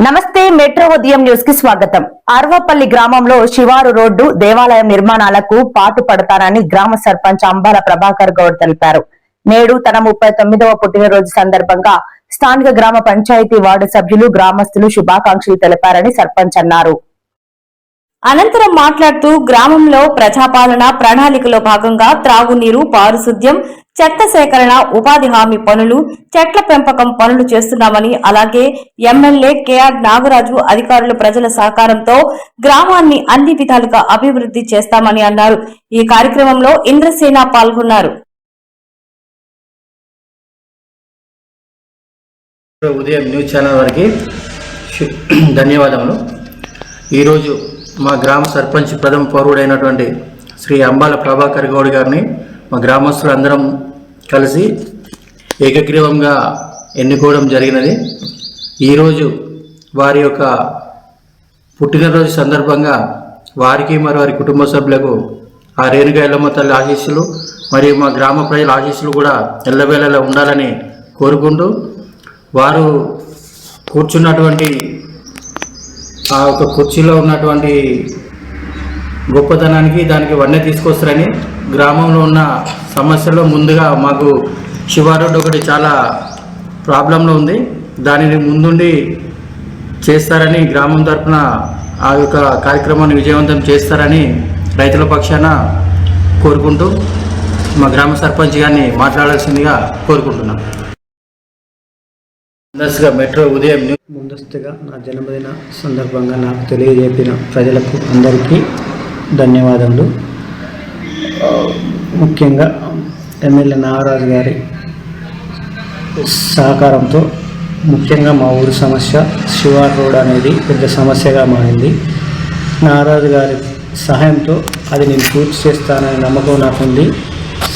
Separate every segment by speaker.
Speaker 1: నమస్తే మెట్రో ఉదయం న్యూస్ కి స్వాగతం. అర్వపల్లి గ్రామంలో శివారు రోడ్డు దేవాలయం నిర్మాణాలకు పాటు పడతానని గ్రామ సర్పంచ్ అంబాల ప్రభాకర్ గౌడ్ తెలిపారు. నేడు తన 39వ పుట్టినరోజు సందర్భంగా స్థానిక గ్రామ పంచాయతీ వార్డు సభ్యులు గ్రామస్తులు శుభాకాంక్షలు తెలిపారని సర్పంచ్ అన్నారు. అనంతరం మాట్లాడుతూ గ్రామంలో ప్రజాపాలన ప్రణాళికలో భాగంగా త్రాగునీరు, పారిశుద్ధ్యం, చెత్త సేకరణ, ఉపాధి హామీ పనులు, చెట్ల పెంపకం పనులు చేస్తున్నామని, అలాగే ఎమ్మెల్యే కేఆర్ నాగరాజు అధికారులు ప్రజల సహకారంతో గ్రామాన్ని అన్ని విధాలుగా అభివృద్ధి చేస్తామని అన్నారు. ఈ కార్యక్రమంలో ఇంద్రసేన పాల్గొన్నారు.
Speaker 2: ఉదయం న్యూస్ ఛానల్ వారికి ధన్యవాదములు. ఈరోజు మా గ్రామ సర్పంచ్ ప్రథమ పౌరుడైనటువంటి శ్రీ అంబాల ప్రభాకర్ గౌడ్ గారిని మా గ్రామస్తులు అందరం కలిసి ఏకగ్రీవంగా ఎన్నుకోవడం జరిగినది. ఈరోజు వారి యొక్క పుట్టినరోజు సందర్భంగా వారికి మరియు వారి కుటుంబ సభ్యులకు ఆ రేణుగా ఎల్లమ్మ తల్లి ఆశీస్సులు మరియు మా గ్రామ ప్రజల ఆశీస్సులు కూడా ఎల్లవేళలా ఉండాలని కోరుకుంటూ, వారు కూర్చున్నటువంటి ఆ ఒక కుర్చీలో ఉన్నటువంటి గొప్పతనానికి దానికి వన్నె తీసుకొస్తారని, గ్రామంలో ఉన్న సమస్యల్లో ముందుగా మాకు శివారు రోడ్డు ఒకటి చాలా ప్రాబ్లంలో ఉంది, దానిని ముందుండి చేస్తారని గ్రామం తరఫున ఆ యొక్క కార్యక్రమాన్ని విజయవంతం చేస్తారని రైతుల పక్షాన కోరుకుంటూ మా గ్రామ సర్పంచ్ గారిని మాట్లాడాల్సిందిగా కోరుకుంటున్నాం. మెట్రో ఉదయం
Speaker 3: ముందస్తుగా నా జన్మదిన సందర్భంగా నాకు తెలియజెప్పిన ప్రజలకు అందరికీ ధన్యవాదములు. ముఖ్యంగా ఎమ్మెల్యే నాగరాజు గారి సహకారంతో ముఖ్యంగా మా ఊరి సమస్య శివార్ రోడ్ అనేది పెద్ద సమస్యగా మారింది. నాగరాజు గారి సహాయంతో అది నేను పూర్తి చేస్తాననే నమ్మకం నాకుంది.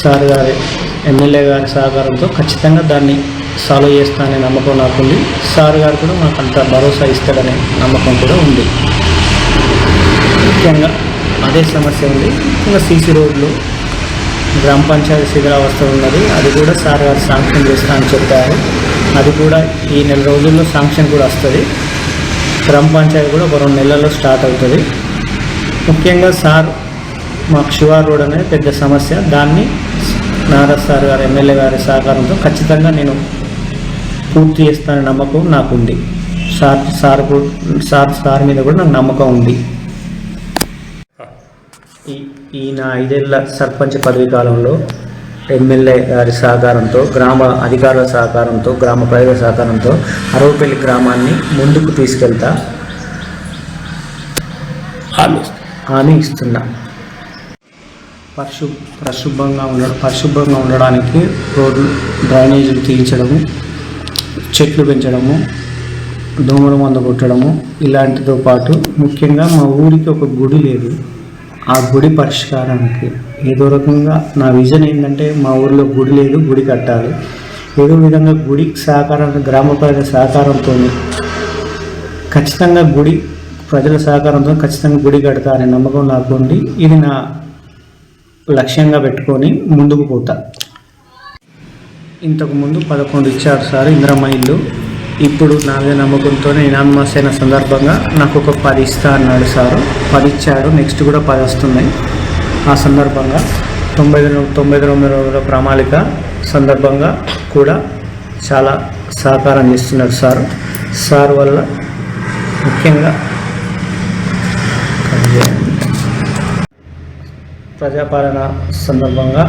Speaker 3: సార్ గారి ఎమ్మెల్యే గారి సహకారంతో ఖచ్చితంగా దాన్ని సాల్వ్ చేస్తాననే నమ్మకం నాకుంది. సార్ గారు కూడా మాకు అంత భరోసా ఇస్తాడనే నమ్మకం కూడా ఉంది. ముఖ్యంగా అదే సమస్య ఉంది. ఇంకా సీసీ రోడ్లు గ్రామ పంచాయతీ శిథిలావస్థ ఉన్నది, అది కూడా సార్ గారు శాంక్షన్ చేస్తా అని చెప్పారు. అది కూడా ఈ నెల రోజుల్లో శాంక్షన్ కూడా వస్తుంది. గ్రామ పంచాయతీ కూడా ఒక 2 నెలల్లో స్టార్ట్ అవుతుంది. ముఖ్యంగా సార్ మాకు శివార్ రోడ్ అనేది పెద్ద సమస్య, దాన్ని నారాజ్ సార్ గారు ఎమ్మెల్యే గారి సహకారంతో ఖచ్చితంగా నేను పూర్తి చేస్తాననే నమ్మకం నాకుంది. సార్ మీద కూడా నాకు నమ్మకం ఉంది. ఈ నా 5 ఏళ్ల సర్పంచ్ పదవి కాలంలో ఎమ్మెల్యే గారి సహకారంతో, గ్రామ అధికారుల సహకారంతో, గ్రామ ప్రజల సహకారంతో అరవపల్లి గ్రామాన్ని ముందుకు తీసుకెళ్తా హామీ ఇస్తున్నా. పరిశుభ్రంగా ఉండడానికి రోడ్లు, డ్రైనేజీలు తీయించడము, చెట్లు పెంచడము, దోమల మందు కొట్టడము, ఇలాంటితో పాటు ముఖ్యంగా మా ఊరికి ఒక గుడి లేదు. ఆ గుడి పరిష్కారానికి ఏదో రకంగా నా విజన్ ఏంటంటే మా ఊరిలో గుడి లేదు, గుడి కట్టాలి. ఏదో విధంగా గుడి సహకారాన్ని గ్రామ ప్రజల సహకారంతో ఖచ్చితంగా ప్రజల సహకారంతో ఖచ్చితంగా గుడి కడతా అనే నమ్మకం నాకు ఉంది. ఇది నా లక్ష్యంగా పెట్టుకొని ముందుకు పోతా. ఇంతకుముందు 11 ఇచ్చారు సార్ ఇందిరమ్మ ఇల్లు. ఇప్పుడు నాదే నమ్మకంతో ఇనామస్ అయిన సందర్భంగా నాకు ఒక 10 ఇస్తా అన్నాడు సారు. 10 ఇచ్చాడు, నెక్స్ట్ కూడా 10 వస్తున్నాయి. ఆ సందర్భంగా 99 రోజుల ప్రణాళిక సందర్భంగా కూడా చాలా సహకారం చేస్తున్నాడు సార్ వల్ల ముఖ్యంగా ప్రజాపాలన సందర్భంగా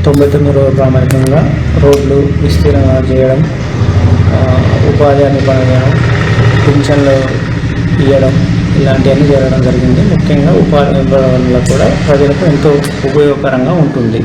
Speaker 3: 99 రోజుల ప్రామాణికంగా రోడ్లు విస్తీర్ణంగా చేయడం, ఉపాధి హామీ పనులు చేయడం, పింఛన్లు ఇవ్వడం, ఇలాంటివన్నీ జరగడం జరిగింది. ముఖ్యంగా ఉపాధి వల్ల కూడా ప్రజలకు ఎంతో ఉపయోగకరంగా ఉంటుంది.